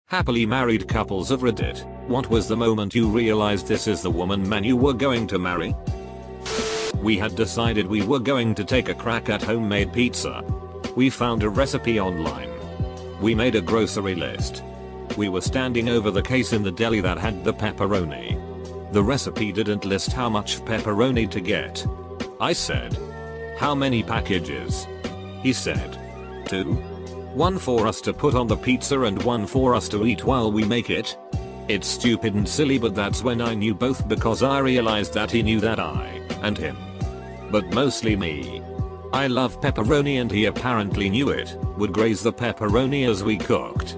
Happily married couples of Reddit, what was the moment you realized this is the woman man you were going to marry? We had decided we were going to take a crack at homemade pizza. We found a recipe online. We made a grocery list. We were standing over the case in the deli that had the pepperoni. The recipe didn't list how much pepperoni to get. I said, "How many packages?" He said, 2. One for us to put on the pizza and one for us to eat while we make it. It's stupid and silly, but that's when I knew both, because I realized that he knew that I, and him, but mostly me, I love pepperoni, and he apparently knew it, would graze the pepperoni as we cooked.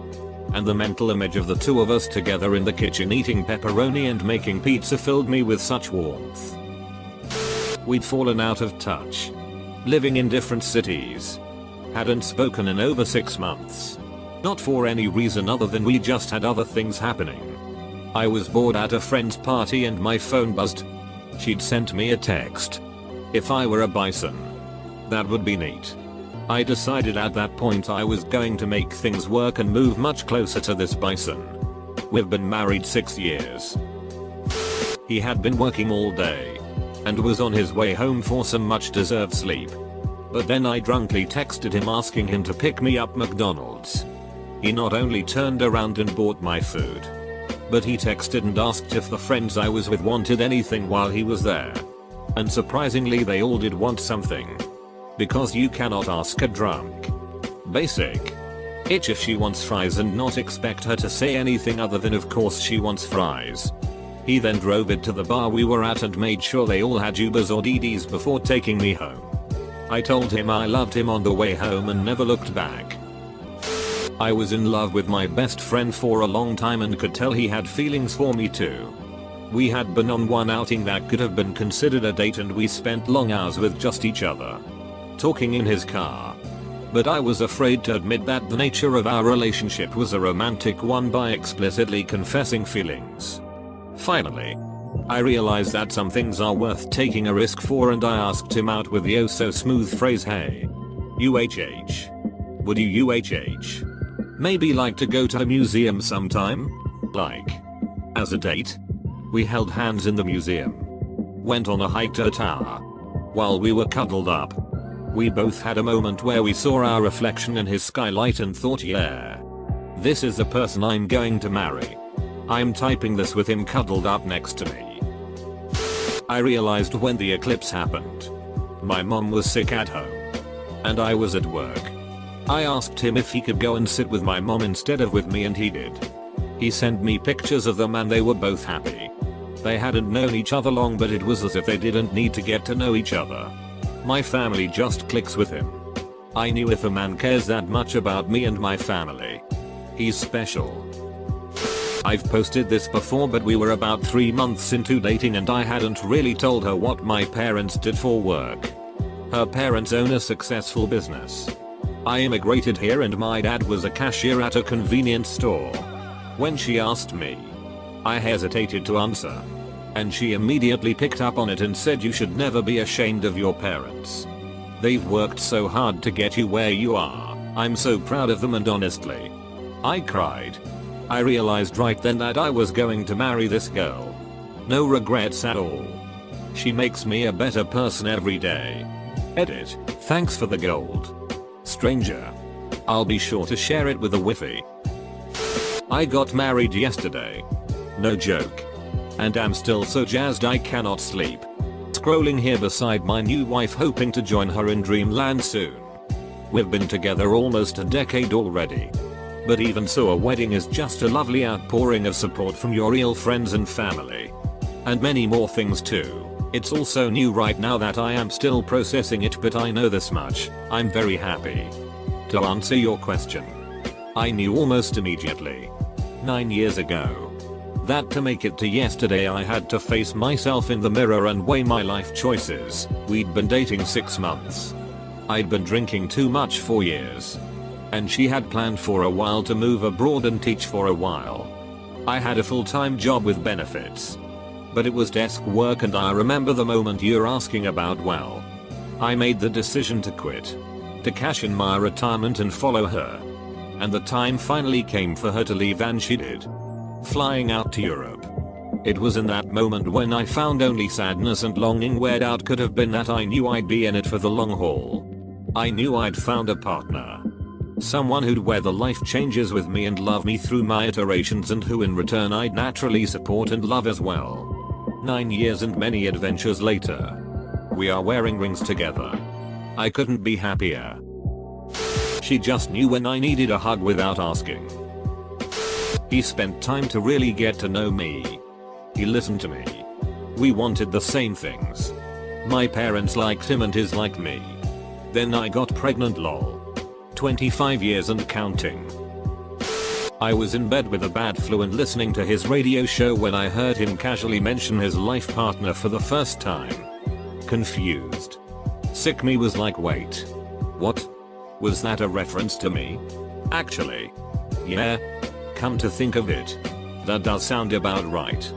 And the mental image of the two of us together in the kitchen eating pepperoni and making pizza filled me with such warmth. We'd fallen out of touch. Living in different cities. Hadn't spoken in over 6 months. Not for any reason other than we just had other things happening. I was bored at a friend's party and my phone buzzed. She'd sent me a text. If I were a bison. That would be neat. I decided at that point I was going to make things work and move much closer to this bison. We've been married 6 years. He had been working all day and was on his way home for some much deserved sleep. But then I drunkenly texted him asking him to pick me up McDonald's. He not only turned around and bought my food, but he texted and asked if the friends I was with wanted anything while he was there. And surprisingly they all did want something. Because you cannot ask a drunk basic itch if she wants fries and not expect her to say anything other than of course she wants fries. He then drove it to the bar we were at and made sure they all had Ubers or DDs before taking me home. I told him I loved him on the way home and never looked back. I was in love with my best friend for a long time and could tell he had feelings for me too. We had been on one outing that could have been considered a date and we spent long hours with just each other, talking in his car. But I was afraid to admit that the nature of our relationship was a romantic one by explicitly confessing feelings. Finally, I realized that some things are worth taking a risk for, and I asked him out with the oh so smooth phrase, "Hey, UHH. Would you UHH? Maybe like to go to a museum sometime? Like, as a date?" We held hands in the museum. Went on a hike to a tower. While we were cuddled up, we both had a moment where we saw our reflection in his skylight and thought, yeah, this is the person I'm going to marry. I'm typing this with him cuddled up next to me. I realized when the eclipse happened. My mom was sick at home. And I was at work. I asked him if he could go and sit with my mom instead of with me, and he did. He sent me pictures of them and they were both happy. They hadn't known each other long, but it was as if they didn't need to get to know each other. My family just clicks with him. I knew if a man cares that much about me and my family, he's special. I've posted this before, but we were about 3 months into dating and I hadn't really told her what my parents did for work. Her parents own a successful business. I immigrated here and my dad was a cashier at a convenience store. When she asked me, I hesitated to answer. And she immediately picked up on it and said, "You should never be ashamed of your parents. They've worked so hard to get you where you are. I'm so proud of them." And honestly, I cried. I realized right then that I was going to marry this girl. No regrets at all. She makes me a better person every day. Edit. Thanks for the gold, stranger. I'll be sure to share it with the Wi-Fi. I got married yesterday. No joke. And I'm still so jazzed I cannot sleep. Scrolling here beside my new wife hoping to join her in dreamland soon. We've been together almost a decade already. But even so, a wedding is just a lovely outpouring of support from your real friends and family. And many more things too. It's also new right now that I am still processing it, but I know this much, I'm very happy. To answer your question, I knew almost immediately, 9 years ago, that to make it to yesterday I had to face myself in the mirror and weigh my life choices. We'd been dating 6 months. I'd been drinking too much for years. And she had planned for a while to move abroad and teach for a while. I had a full-time job with benefits. But it was desk work, and I remember the moment you're asking about. Well, I made the decision to quit. To cash in my retirement and follow her. And the time finally came for her to leave, and she did. Flying out to Europe. It was in that moment when I found only sadness and longing. Where doubt could have been that I knew I'd be in it for the long haul. I knew I'd found a partner. Someone who'd weather life changes with me and love me through my iterations, and who in return I'd naturally support and love as well. 9 years and many adventures later. We are wearing rings together. I couldn't be happier. She just knew when I needed a hug without asking. He spent time to really get to know me. He listened to me. We wanted the same things. My parents liked him and his liked me. Then I got pregnant, lol. 25 years and counting. I was in bed with a bad flu and listening to his radio show when I heard him casually mention his life partner for the first time. Confused. Sick me was like, wait. What? Was that a reference to me? Actually. Yeah. Come to think of it. That does sound about right.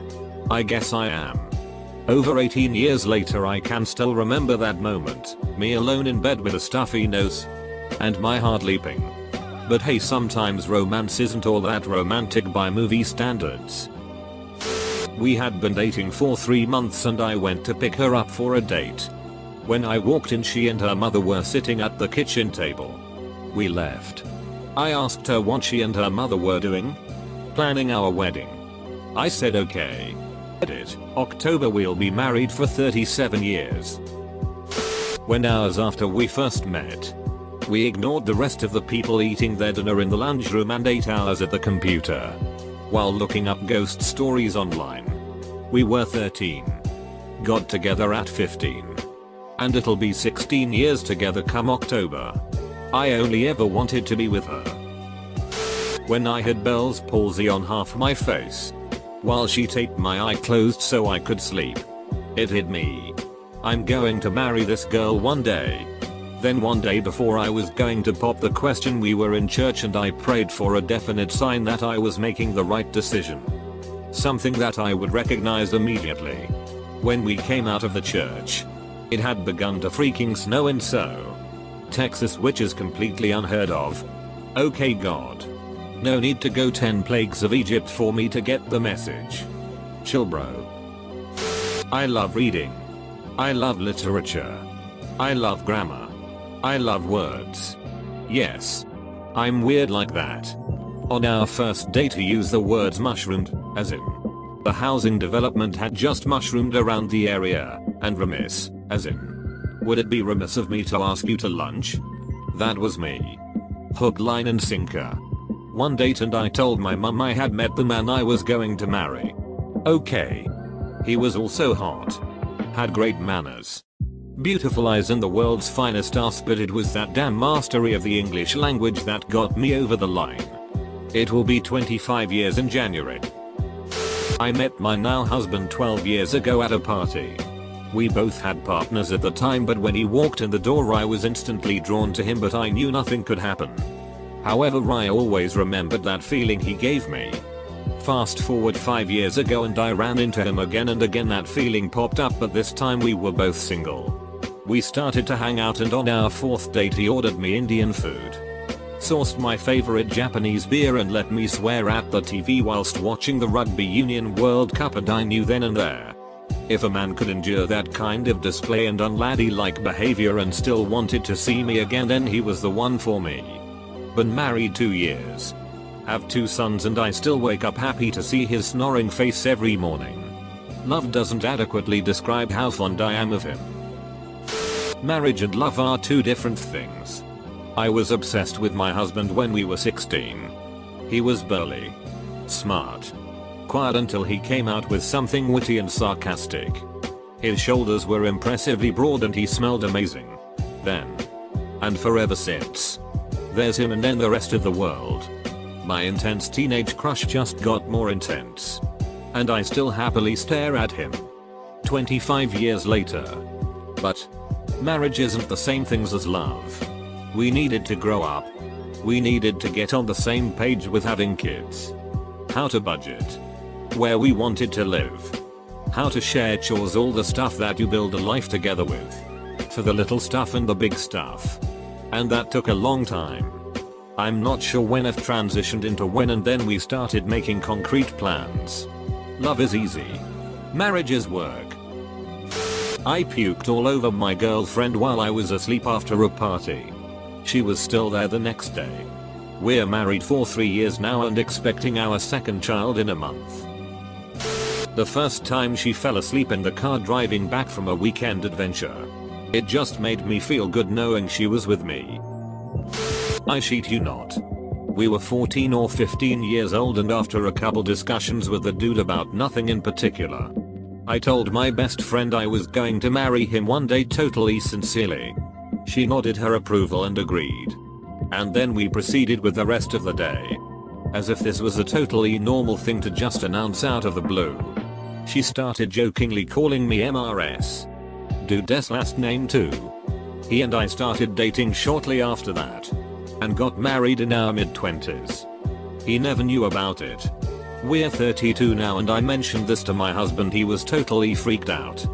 I guess I am. Over 18 years later I can still remember that moment, me alone in bed with a stuffy nose. And my heart leaping. But hey, sometimes romance isn't all that romantic by movie standards. We had been dating for 3 months and I went to pick her up for a date. When I walked in, she and her mother were sitting at the kitchen table. We left. I asked her what she and her mother were doing. Planning our wedding. I said okay. October, we'll be married for 37 years. When hours after we first met, we ignored the rest of the people eating their dinner in the lounge room and 8 hours at the computer while looking up ghost stories online. We were 13. Got together at 15. And it'll be 16 years together come October. I only ever wanted to be with her. When I had Bell's palsy on half my face, while she taped my eye closed so I could sleep, it hit me. I'm going to marry this girl one day. Then one day before I was going to pop the question, we were in church and I prayed for a definite sign that I was making the right decision. Something that I would recognize immediately. When we came out of the church, it had begun to freaking snow in Texas, which is completely unheard of. Okay God. No need to go 10 plagues of Egypt for me to get the message. Chill bro. I love reading. I love literature. I love grammar. I love words. Yes. I'm weird like that. On our first date he used the words mushroomed, as in the housing development had just mushroomed around the area, and remiss, as in would it be remiss of me to ask you to lunch? That was me. Hook, line and sinker. One date and I told my mum I had met the man I was going to marry. Okay. He was also hot. Had great manners. Beautiful eyes and the world's finest ass, but it was that damn mastery of the English language that got me over the line. It will be 25 years in January. I met my now husband 12 years ago at a party. We both had partners at the time, but when he walked in the door I was instantly drawn to him, but I knew nothing could happen. However, I always remembered that feeling he gave me. Fast forward 5 years ago and I ran into him again, and again that feeling popped up, but this time we were both single. We started to hang out and on our 4th date he ordered me Indian food. Sourced my favorite Japanese beer and let me swear at the TV whilst watching the Rugby Union World Cup, and I knew then and there, if a man could endure that kind of display and unladylike behavior and still wanted to see me again, then he was the one for me. Been married 2 years. Have 2 sons and I still wake up happy to see his snoring face every morning. Love doesn't adequately describe how fond I am of him. Marriage and love are 2 different things. I was obsessed with my husband when we were 16. He was burly, smart, quiet until he came out with something witty and sarcastic. His shoulders were impressively broad and he smelled amazing. Then. And forever since. There's him and then the rest of the world. My intense teenage crush just got more intense. And I still happily stare at him. 25 years later. But marriage isn't the same things as love. We needed to grow up. We needed to get on the same page with having kids. How to budget. Where we wanted to live. How to share chores, all the stuff that you build a life together with. For the little stuff and the big stuff. And that took a long time. I'm not sure when it transitioned into when, and then we started making concrete plans. Love is easy. Marriage is work. I puked all over my girlfriend while I was asleep after a party. She was still there the next day. We're married for 3 years now and expecting our second child in a month. The first time she fell asleep in the car driving back from a weekend adventure. It just made me feel good knowing she was with me. I shit you not. We were 14 or 15 years old, and after a couple discussions with the dude about nothing in particular, I told my best friend I was going to marry him one day totally sincerely. She nodded her approval and agreed. And then we proceeded with the rest of the day. As if this was a totally normal thing to just announce out of the blue. She started jokingly calling me MRS. Dude's last name too. He and I started dating shortly after that. And got married in our mid-20s. He never knew about it. We're 32 now, and I mentioned this to my husband. He was totally freaked out.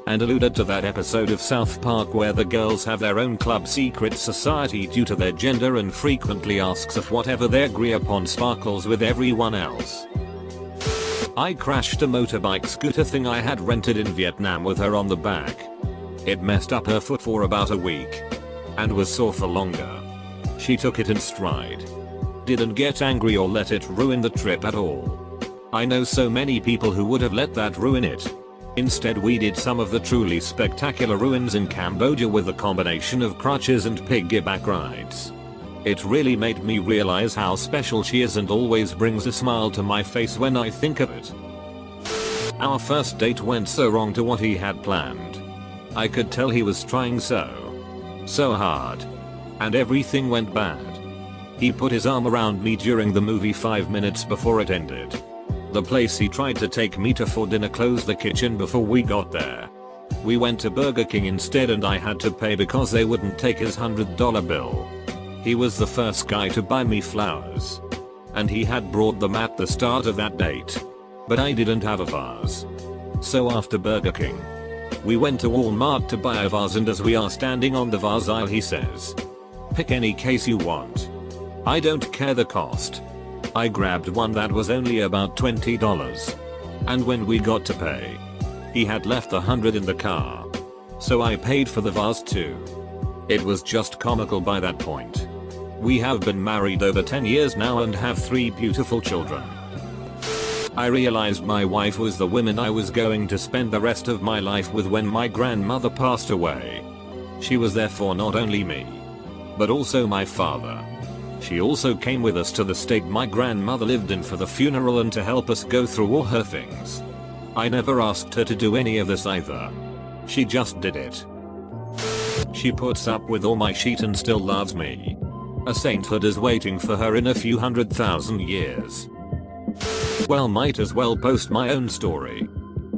And alluded to that episode of South Park where the girls have their own club secret society due to their gender, and frequently asks if whatever they agree upon sparkles with everyone else. I crashed a motorbike scooter thing I had rented in Vietnam with her on the back. It messed up her foot for about a week. And was sore for longer. She took it in stride. Didn't get angry or let it ruin the trip at all. I know so many people who would have let that ruin it. Instead we did some of the truly spectacular ruins in Cambodia with a combination of crutches and piggyback rides. It really made me realize how special she is, and always brings a smile to my face when I think of it. Our first date went so wrong to what he had planned. I could tell he was trying so hard. And everything went bad. He put his arm around me during the movie 5 minutes before it ended. The place he tried to take me to for dinner closed the kitchen before we got there. We went to Burger King instead, and I had to pay because they wouldn't take his $100 bill. He was the first guy to buy me flowers. And he had brought them at the start of that date. But I didn't have a vase. So after Burger King, we went to Walmart to buy a vase, and as we are standing on the vase aisle he says, "Pick any case you want. I don't care the cost." I grabbed one that was only about $20. And when we got to pay, he had left the 100 in the car. So I paid for the vase too. It was just comical by that point. We have been married over 10 years now and have 3 beautiful children. I realized my wife was the woman I was going to spend the rest of my life with when my grandmother passed away. She was there for not only me, but also my father. She also came with us to the state my grandmother lived in for the funeral and to help us go through all her things. I never asked her to do any of this either. She just did it. She puts up with all my shit and still loves me. A sainthood is waiting for her in a few 100,000 years. Well, might as well post my own story.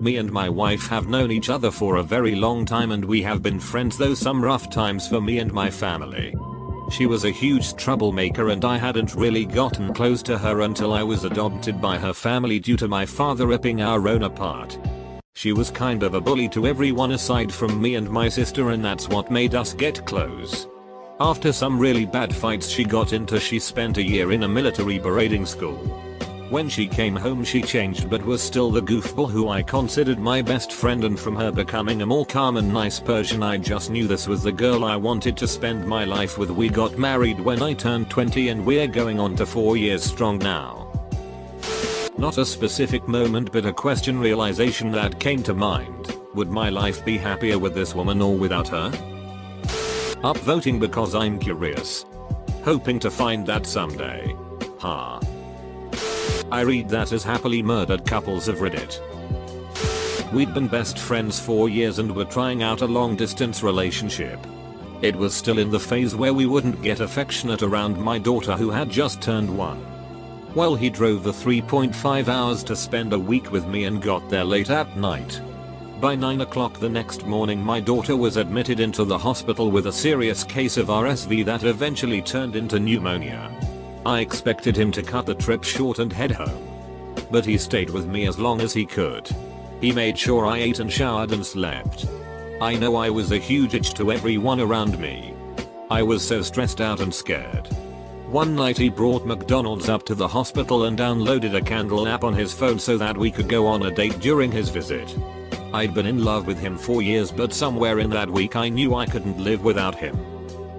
Me and my wife have known each other for a very long time, and we have been friends through some rough times for me and my family. She was a huge troublemaker, and I hadn't really gotten close to her until I was adopted by her family due to my father ripping our own apart. She was kind of a bully to everyone aside from me and my sister, and that's what made us get close. After some really bad fights she got into, she spent a year in a military boarding school. When she came home she changed but was still the goofball who I considered my best friend, and from her becoming a more calm and nice person I just knew this was the girl I wanted to spend my life with. We got married when I turned 20 and we're going on to 4 years strong now. Not a specific moment but a question realization that came to mind. Would my life be happier with this woman or without her? Upvoting because I'm curious. Hoping to find that someday. Ha. I read that as happily murdered couples of Reddit. We'd been best friends for years and were trying out a long distance relationship. It was still in the phase where we wouldn't get affectionate around my daughter who had just turned 1. Well, he drove the 3.5 hours to spend a week with me and got there late at night. By 9 o'clock the next morning my daughter was admitted into the hospital with a serious case of RSV that eventually turned into pneumonia. I expected him to cut the trip short and head home. But he stayed with me as long as he could. He made sure I ate and showered and slept. I know I was a huge itch to everyone around me. I was so stressed out and scared. One night he brought McDonald's up to the hospital and downloaded a candle app on his phone so that we could go on a date during his visit. I'd been in love with him for years, but somewhere in that week I knew I couldn't live without him.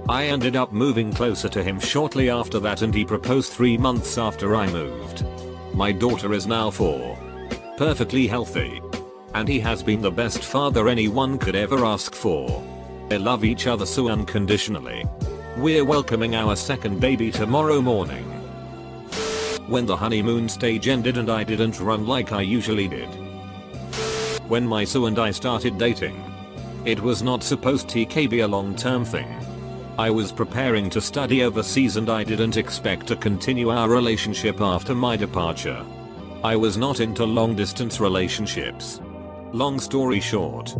I ended up moving closer to him shortly after that, and he proposed 3 months after I moved. My daughter is now 4. Perfectly healthy. And he has been the best father anyone could ever ask for. They love each other so unconditionally. We're welcoming our second baby tomorrow morning. When the honeymoon stage ended and I didn't run like I usually did. When my Sue and I started dating. It was not supposed to be a long-term thing. I was preparing to study overseas and I didn't expect to continue our relationship after my departure. I was not into long-distance relationships. Long story short.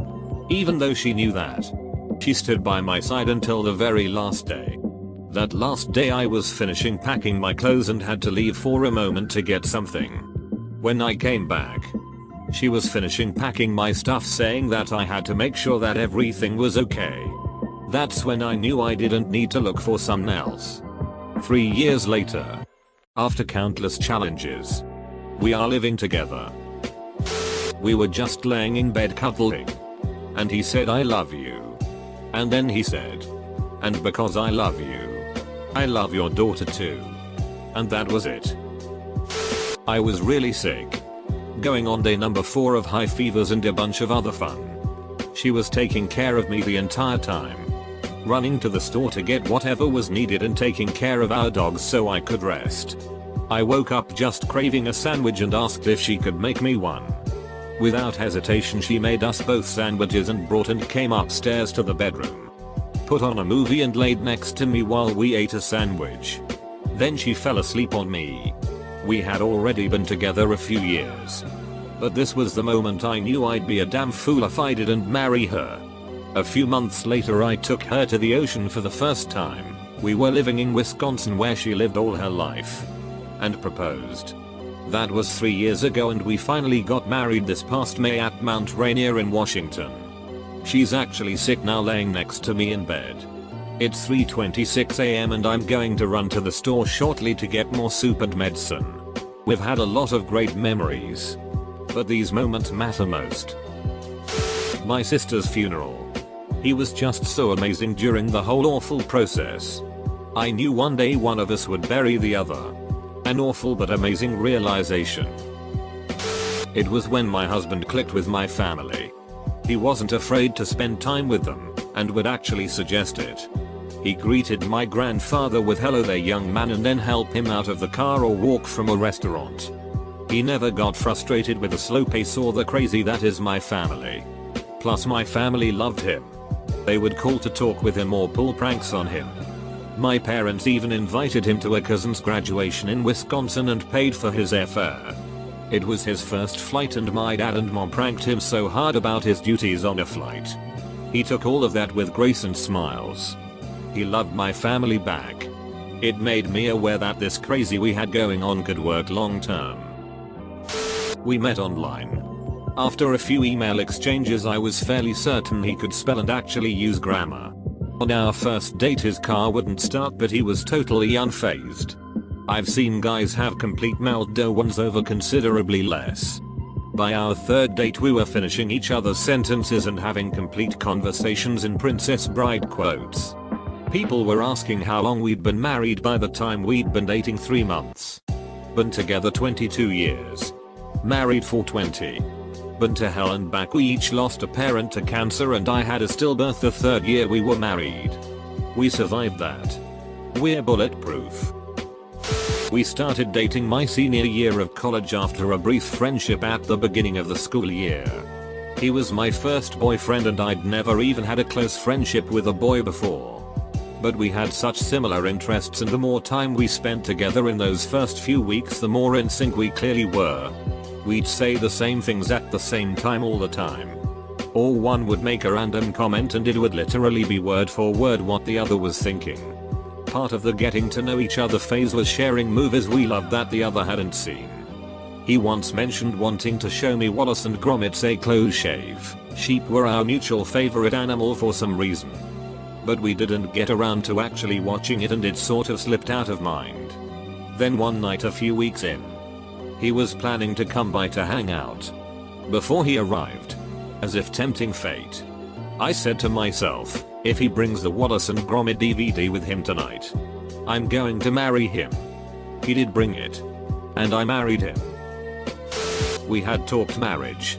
Even though she knew that, she stood by my side until the very last day. That last day I was finishing packing my clothes and had to leave for a moment to get something. When I came back, she was finishing packing my stuff, saying that I had to make sure that everything was okay. That's when I knew I didn't need to look for someone else. 3 years later, after countless challenges, we are living together. We were just laying in bed cuddling. And he said, "I love you." And then he said, "And because I love you, I love your daughter too." And that was it. I was really sick. Going on day number 4 of high fevers and a bunch of other fun. She was taking care of me the entire time. Running to the store to get whatever was needed and taking care of our dogs so I could rest. I woke up just craving a sandwich and asked if she could make me one. Without hesitation she made us both sandwiches and brought and came upstairs to the bedroom. Put on a movie and laid next to me while we ate a sandwich. Then she fell asleep on me. We had already been together a few years. But this was the moment I knew I'd be a damn fool if I didn't marry her. A few months later I took her to the ocean for the first time. We were living in Wisconsin where she lived all her life. And proposed. That was 3 years ago and we finally got married this past May at Mount Rainier in Washington. She's actually sick now, laying next to me in bed. It's 3:26 AM and I'm going to run to the store shortly to get more soup and medicine. We've had a lot of great memories. But these moments matter most. My sister's funeral. He was just so amazing during the whole awful process. I knew one day one of us would bury the other. An awful but amazing realization. It was when my husband clicked with my family. He wasn't afraid to spend time with them, and would actually suggest it. He greeted my grandfather with "Hello there young man," and then help him out of the car or walk from a restaurant. He never got frustrated with the slow pace or the crazy that is my family. Plus my family loved him. They would call to talk with him or pull pranks on him. My parents even invited him to a cousin's graduation in Wisconsin and paid for his airfare. It was his first flight and my dad and mom pranked him so hard about his duties on a flight. He took all of that with grace and smiles. He loved my family back. It made me aware that this crazy we had going on could work long term. We met online. After a few email exchanges I was fairly certain he could spell and actually use grammar. On our first date his car wouldn't start but he was totally unfazed. I've seen guys have complete meltdowns over considerably less. By our third date we were finishing each other's sentences and having complete conversations in Princess Bride quotes. People were asking how long we'd been married by the time we'd been dating 3 months. Been together 22 years. Married for 20. Been to hell and back. We each lost a parent to cancer and I had a stillbirth the 3rd year we were married. We survived that. We're bulletproof. We started dating my senior year of college after a brief friendship at the beginning of the school year. He was my first boyfriend and I'd never even had a close friendship with a boy before. But we had such similar interests and the more time we spent together in those first few weeks the more in sync we clearly were. We'd say the same things at the same time all the time. Or one would make a random comment and it would literally be word for word what the other was thinking. Part of the getting to know each other phase was sharing movies we loved that the other hadn't seen. He once mentioned wanting to show me Wallace and Gromit's A Close Shave. Sheep were our mutual favorite animal for some reason. but we didn't get around to actually watching it and it sort of slipped out of mind. Then one night a few weeks in, he was planning to come by to hang out. Before he arrived, as if tempting fate, I said to myself, if he brings the Wallace and Gromit DVD with him tonight, I'm going to marry him. He did bring it, and I married him. We had talked marriage,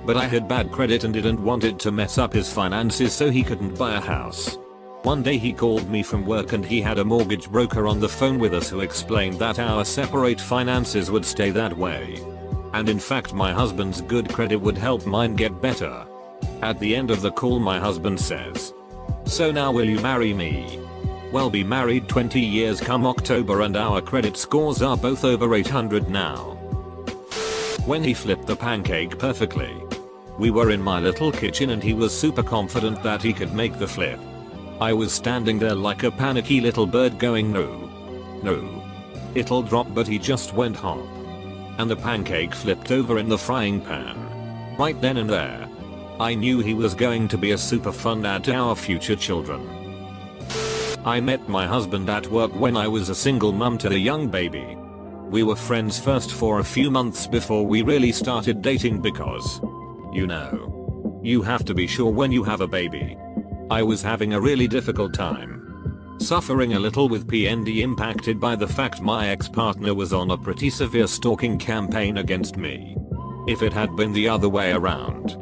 but I had bad credit and didn't want it to mess up his finances, so he couldn't buy a house. One day he called me from work and he had a mortgage broker on the phone with us who explained that our separate finances would stay that way. And in fact my husband's good credit would help mine get better. At the end of the call my husband says, "So now will you marry me?" We'll be married 20 years come October and our credit scores are both over 800 now. When he flipped the pancake perfectly, we were in my little kitchen and he was super confident that he could make the flip. I was standing there like a panicky little bird going no, it'll drop, but he just went hop. And the pancake flipped over in the frying pan. Right then and there, I knew he was going to be a super fun dad to our future children. I met my husband at work when I was a single mum to a young baby. We were friends first for a few months before we really started dating because, you know, you have to be sure when you have a baby. I was having a really difficult time. Suffering a little with PND, impacted by the fact my ex-partner was on a pretty severe stalking campaign against me. If it had been the other way around,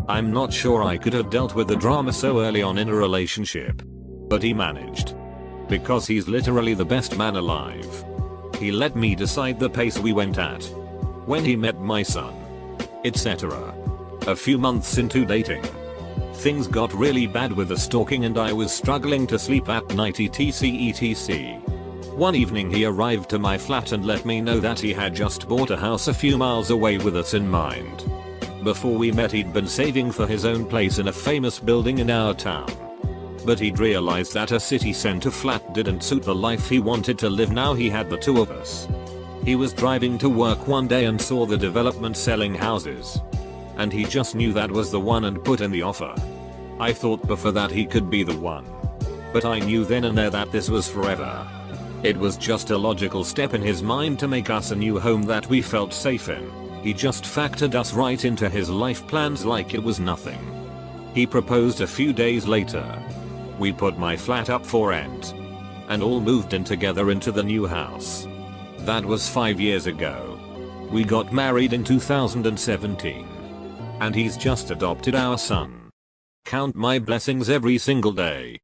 I'm not sure I could have dealt with the drama so early on in a relationship. But he managed. Because he's literally the best man alive. He let me decide the pace we went at. When he met my son, etc. A few months into dating, things got really bad with the stalking and I was struggling to sleep at night etc. One evening he arrived to my flat and let me know that he had just bought a house a few miles away with us in mind. Before we met he'd been saving for his own place in a famous building in our town. But he'd realized that a city center flat didn't suit the life he wanted to live. Now he had the two of us. He was driving to work one day and saw the development selling houses. And he just knew that was the one and put in the offer. I thought before that he could be the one. But I knew then and there that this was forever. It was just a logical step in his mind to make us a new home that we felt safe in. He just factored us right into his life plans like it was nothing. He proposed a few days later. We put my flat up for rent. And all moved in together into the new house. That was 5 years ago. We got married in 2017. And he's just adopted our son. Count my blessings every single day.